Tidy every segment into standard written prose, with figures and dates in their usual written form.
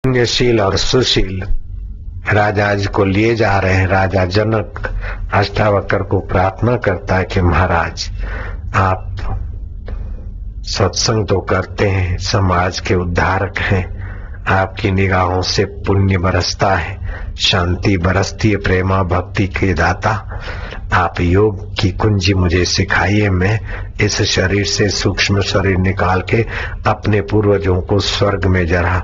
पुण्यशील और सुशील राजा जी को लिए जा रहे हैं। राजा जनक अष्टावक्र को प्रार्थना करता है कि महाराज आप सत्संग तो करते हैं, समाज के उद्धारक हैं, आपकी निगाहों से पुण्य बरसता है, शांति बरसती है, प्रेमा भक्ति के दाता। आप योग की कुंजी मुझे सिखाइए, मैं इस शरीर से सूक्ष्म शरीर निकाल के अपने पूर्वजों को स्वर्ग में जरा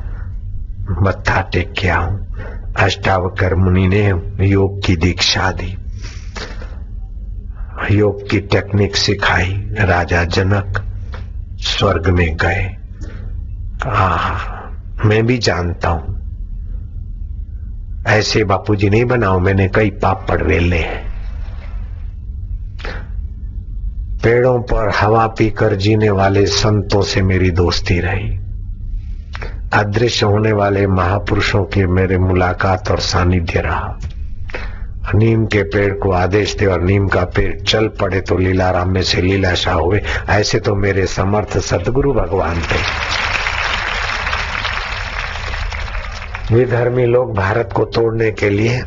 मत्था टेक के आऊं। अष्टावक्र मुनि ने योग की दीक्षा दी, योग की टेक्निक सिखाई। राजा जनक स्वर्ग में गए। मैं भी जानता हूं, ऐसे बापूजी नहीं बनाओ, मैंने कई पापड़ वेले हैं। पेड़ों पर हवा पीकर जीने वाले संतों से मेरी दोस्ती रही। अदृश्य होने वाले महापुरुषों की मेरे मुलाकात और सानिध्य रहा। नीम के पेड़ को आदेश दे और नीम का पेड़ चल पड़े तो लीलाराम में से लीलाशाह हुए, ऐसे तो मेरे समर्थ सतगुरु भगवान थे। विधर्मी लोग भारत को तोड़ने के लिए,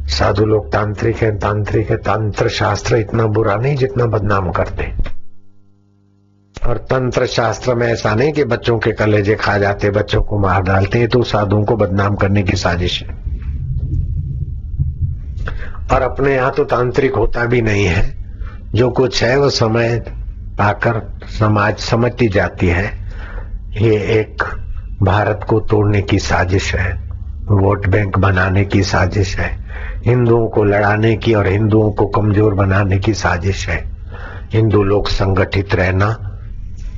साधु लोग तांत्रिक है, तांत्रिक है, तंत्र शास्त्र इतना बुरा नहीं जितना बदनाम करते। और तंत्र शास्त्र में ऐसा नहीं कि बच्चों के कलेजे खा जाते, बच्चों को मार डालते, ये तो साधुओं को बदनाम करने की साजिश है। और अपने यहाँ तो तांत्रिक होता भी नहीं है, जो कुछ है वो समय पाकर समाज समझती जाती है। ये एक भारत को तोड़ने की साजिश है, वोट बैंक बनाने की साजिश है, हिंदुओं को लड़ाने की और हिंदुओं को कमजोर बनाने की साजिश है। हिंदू लोग संगठित रहना,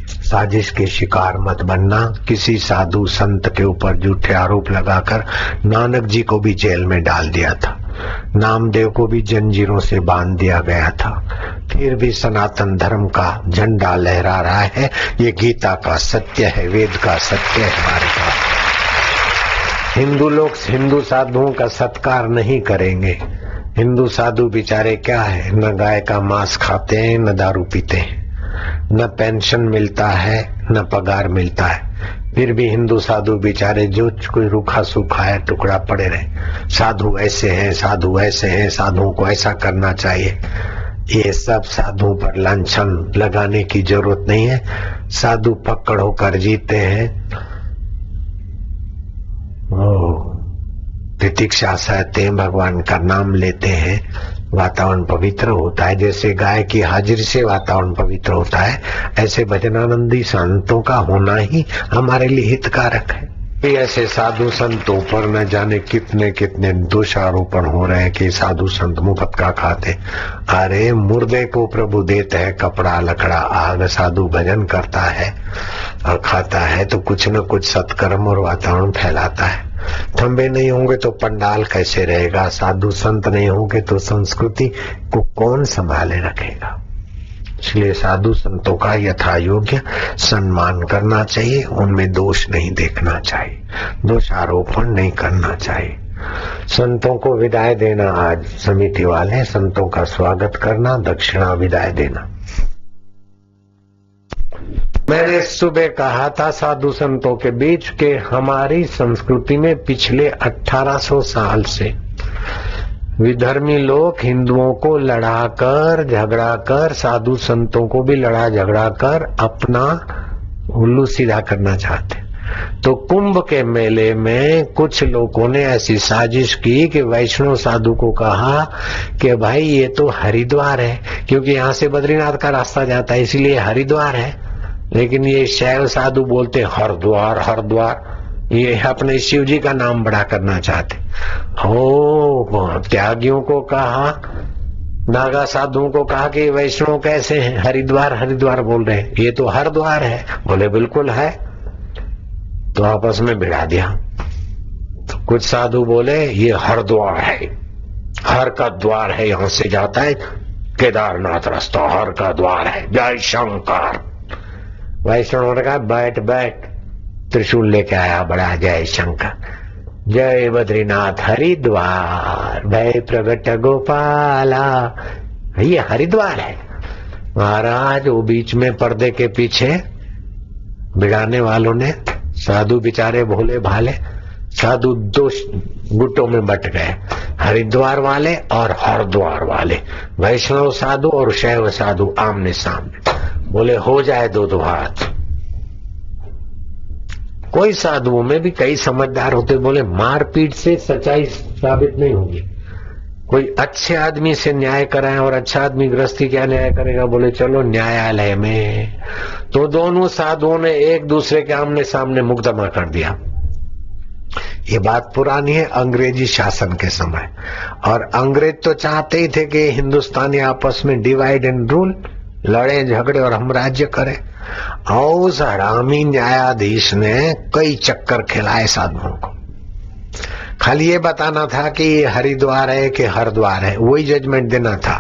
साजिश के शिकार मत बनना। किसी साधु संत के ऊपर झूठे आरोप लगाकर नानक जी को भी जेल में डाल दिया था, नामदेव को भी जंजीरों से बांध दिया गया था। फिर भी सनातन धर्म का झंडा लहरा रहा है। ये गीता का सत्य है, वेद का सत्य है हमारे पास। हिंदू लोग हिंदू साधुओं का सत्कार नहीं करेंगे। हिंदू साधु बेचारे क्या है, न गाय का मांस खाते हैं, न दारू पीते हैं, न पेंशन मिलता है, न पगार मिलता है। फिर भी हिंदू साधु बेचारे जो कोई रूखा सूखा है टुकड़ा पड़े रहे। साधु ऐसे हैं, साधु ऐसे हैं, साधुओं को ऐसा करना चाहिए। ये सब साधुओं पर लांछन लगाने की जरूरत नहीं है। साधु पकड़ होकर जीते हैं, प्रतीक्षा सहते हैं, भगवान का नाम लेते हैं, वातावरण पवित्र होता है। जैसे गाय की हाजिरी से वातावरण पवित्र होता है, ऐसे भजनानंदी संतों का होना ही हमारे लिए हितकारक है। ऐसे साधु संतों पर न जाने कितने कितने दोषारोपण हो रहे हैं कि साधु संत मुफ्त का खाते। अरे मुर्दे को प्रभु देते है कपड़ा लकड़ा आग, साधु भजन करता है और खाता है तो कुछ न कुछ सत्कर्म और वातावरण फैलाता है। थंबे नहीं होंगे तो पंडाल कैसे रहेगा? साधु संत नहीं होंगे तो संस्कृति को कौन संभाले रखेगा? इसलिए साधु संतों का यथा योग्य सम्मान करना चाहिए, उनमें दोष नहीं देखना चाहिए, दोषारोपण नहीं करना चाहिए। संतों को विदाई देना, आज समिति वाले संतों का स्वागत करना, दक्षिणा विदाई देना। मैंने सुबह कहा था साधु संतों के बीच के हमारी संस्कृति में पिछले 1800 साल से विधर्मी लोग हिंदुओं को लड़ाकर झगड़ाकर, साधु संतों को भी लड़ा झगड़ा कर अपना उल्लू सीधा करना चाहते। तो कुंभ के मेले में कुछ लोगों ने ऐसी साजिश की कि वैष्णव साधु को कहा कि भाई ये तो हरिद्वार है, क्योंकि यहाँ से बद्रीनाथ का रास्ता जाता है इसलिए हरिद्वार है। लेकिन ये शैव साधु बोलते हरिद्वार हरिद्वार, ये अपने शिव जी का नाम बड़ा करना चाहते। हो त्यागियों को कहा, नागा साधुओं को कहा कि वैष्णव कैसे हैं, हरिद्वार हरिद्वार बोल रहे हैं, ये तो हरिद्वार है। बोले बिल्कुल है। तो आपस में भिड़ा दिया। तो कुछ साधु बोले ये हरिद्वार है, हर का द्वार है, यहां से जाता है केदारनाथ रास्ता, हर का द्वार है, जय शंकर। वैष्णव ने कहा बैठ बैठ, त्रिशूल लेके आया बड़ा, जय शंकर, जय बद्रीनाथ हरिद्वार, भय प्रगट गोपाला, ये हरिद्वार है। महाराज वो बीच में पर्दे के पीछे भिड़ाने वालों ने, साधु बेचारे भोले भाले साधु दो गुटों में बट गए, हरिद्वार वाले और हरिद्वार वाले, वैष्णव साधु और शैव साधु आमने सामने। बोले हो जाए दो हाथ। कोई साधुओं में भी कई समझदार होते, बोले मारपीट से सच्चाई साबित नहीं होगी। कोई अच्छे आदमी से न्याय कराए और अच्छा आदमी गृहस्थी क्या न्याय करेगा, बोले चलो न्यायालय में। तो दोनों साधुओं ने एक दूसरे के आमने सामने मुकदमा कर दिया। ये बात पुरानी है, अंग्रेजी शासन के समय। और अंग्रेज तो चाहते ही थे कि हिंदुस्तानी आपस में डिवाइड एंड रूल, लड़े झगड़े और हम राज्य करें। और उस हरामी न्यायाधीश ने कई चक्कर खिलाए साधुओं को। खाली ये बताना था कि ये हरिद्वार है कि हरिद्वार है, वही जजमेंट देना था।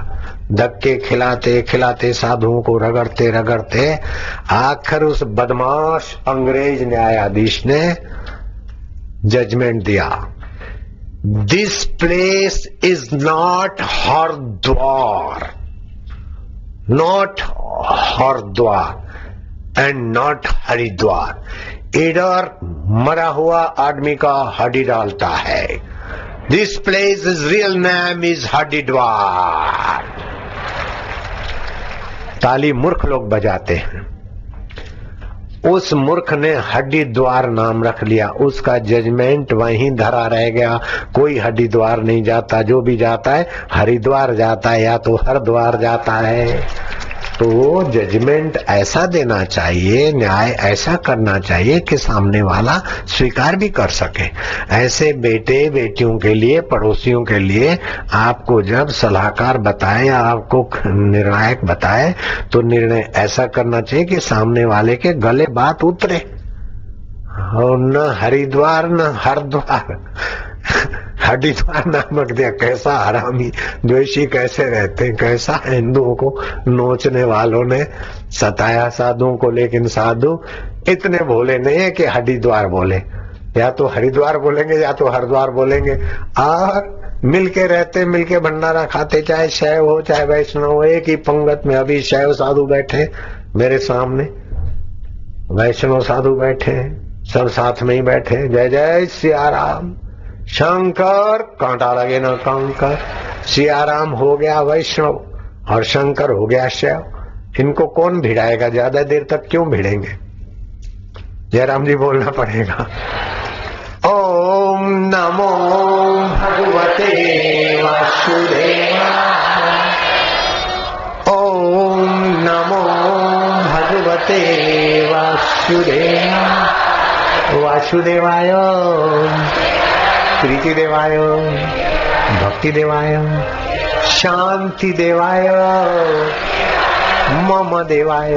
धक्के खिलाते खिलाते साधुओं को रगड़ते रगड़ते आखिर उस बदमाश अंग्रेज न्यायाधीश ने जजमेंट दिया, this place is not Haridwar, not Haridwar and not Haridwar. इधर मरा हुआ आदमी का हड्डी डालता है। This place is real name is Haridwar. ताली मूर्ख लोग बजाते हैं। उस मूर्ख ने हरिद्वार नाम रख लिया, उसका जजमेंट वहीं धरा रह गया। कोई हरिद्वार नहीं जाता, जो भी जाता है हरिद्वार जाता है या तो हरिद्वार जाता है। तो जजमेंट ऐसा देना चाहिए, न्याय ऐसा करना चाहिए कि सामने वाला स्वीकार भी कर सके। ऐसे बेटे बेटियों के लिए, पड़ोसियों के लिए आपको जब सलाहकार बताए या आपको निर्णायक बताए तो निर्णय ऐसा करना चाहिए कि सामने वाले के गले बात उतरे। और न हरिद्वार न हरिद्वार, हरिद्वार नामक दिया। कैसा हरामी द्वेषी कैसे रहते हैं, कैसा हिंदुओं को नोचने वालों ने सताया साधुओं को। लेकिन साधु इतने भोले नहीं है कि हरिद्वार बोले, या तो हरिद्वार बोलेंगे या तो हरिद्वार बोलेंगे। और मिलके रहते, मिलके भंडारा खाते, चाहे शैव हो चाहे वैष्णव हो, एक ही पंगत में। अभी शैव साधु बैठे मेरे सामने, वैष्णव साधु बैठे, सब साथ में ही बैठे। जय जय सियाराम। शंकर कांटा लगे ना कंकर। सियाराम हो गया वैष्णव और शंकर हो गया शैव। इनको कौन भिड़ाएगा? ज्यादा देर तक क्यों भिड़ेंगे? जयराम जी बोलना पड़ेगा। ओम नमो भगवते वासुदेवाय। ओम नमो भगवते वासुदेवाय। वासुदेवाय, प्रीति देवाय, भक्ति देवाय, शांति देवाय, मम देवाय।